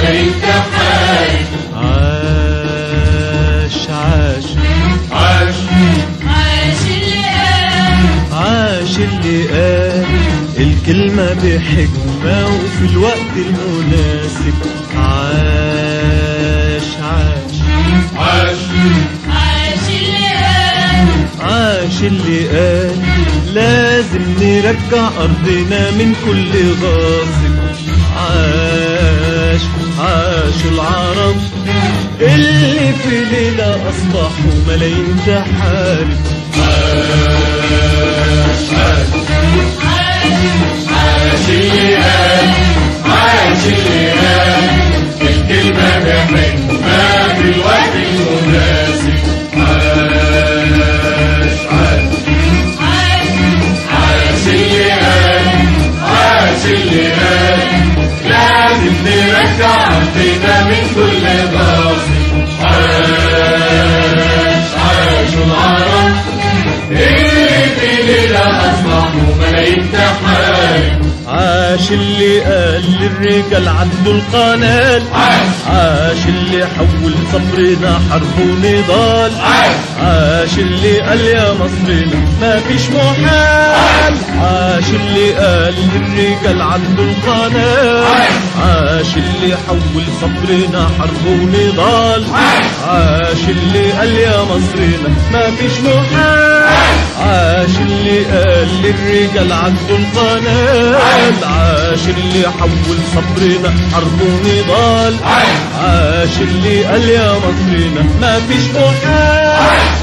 ملايين تحارب. عاش عاش عاش عاش اللي قال، عاش اللي قال الكلمة بحكمة وفي الوقت المناسب. عاش عاش عاش عاش اللي قال، عاش اللي قال لازم نرجع أرضنا من كل غاصب. عاش عاش العرب اللي في ليلة أصبحوا ملايين تحارب. عاش عاش عاش اللي قال، عاش اللي قال الكلمة بحكمة في الوقت المناسب. عاش عاش عاش اللي قال، عاش اللي قال لازم نرجع أرضنا من كل غاصب. عاش عاش العرب اللي في ليلة أصبحوا ملايين تحارب. عاش اللي قال للرجال عدوا القنال. عاش اللي حول صبرنا حرب ونضال. عاش اللي قال يا مصرنا ما فيش محال. عاش اللي قال للرجال عدوا القنال. عاش اللي حول صبرنا حرب ونضال. عاش اللي قال يا مصرنا ما فيش محال. عاش اللي قال للرجال عدوا القنال. عاش اللي حول صبرنا حرب ونضال. عاش اللي قال يا مصرنا ما فيش محال.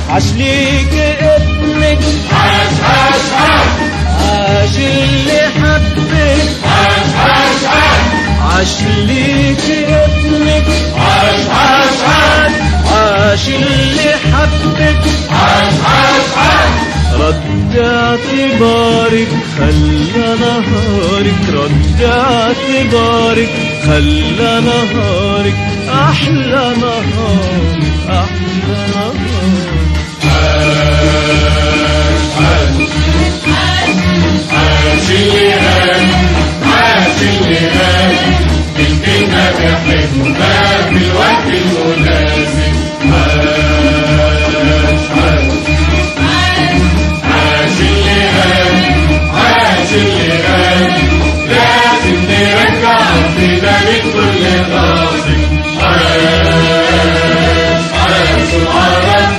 عاش ليك ابنك، عاش عاش عاش عاش اللي حبك. عاش عاش عاش عاش ليك ابنك، عاش عاش عاش عاش اللي حبك. عاش عاش عاش رد اعتبارك خلى نهارك، رد اعتبارك خلى نهارك احلى نهار، احلى نهار. عاش اللي قال، عاش اللي قال الكلمة بحكمة في الوقت المناسب. عاش عاش اللي قال، عاش اللي قال لازم نرجع أرضنا من كل غاصب. عاش العرب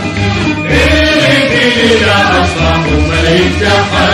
اللي في ليلة أصبحوا ملايين تحارب.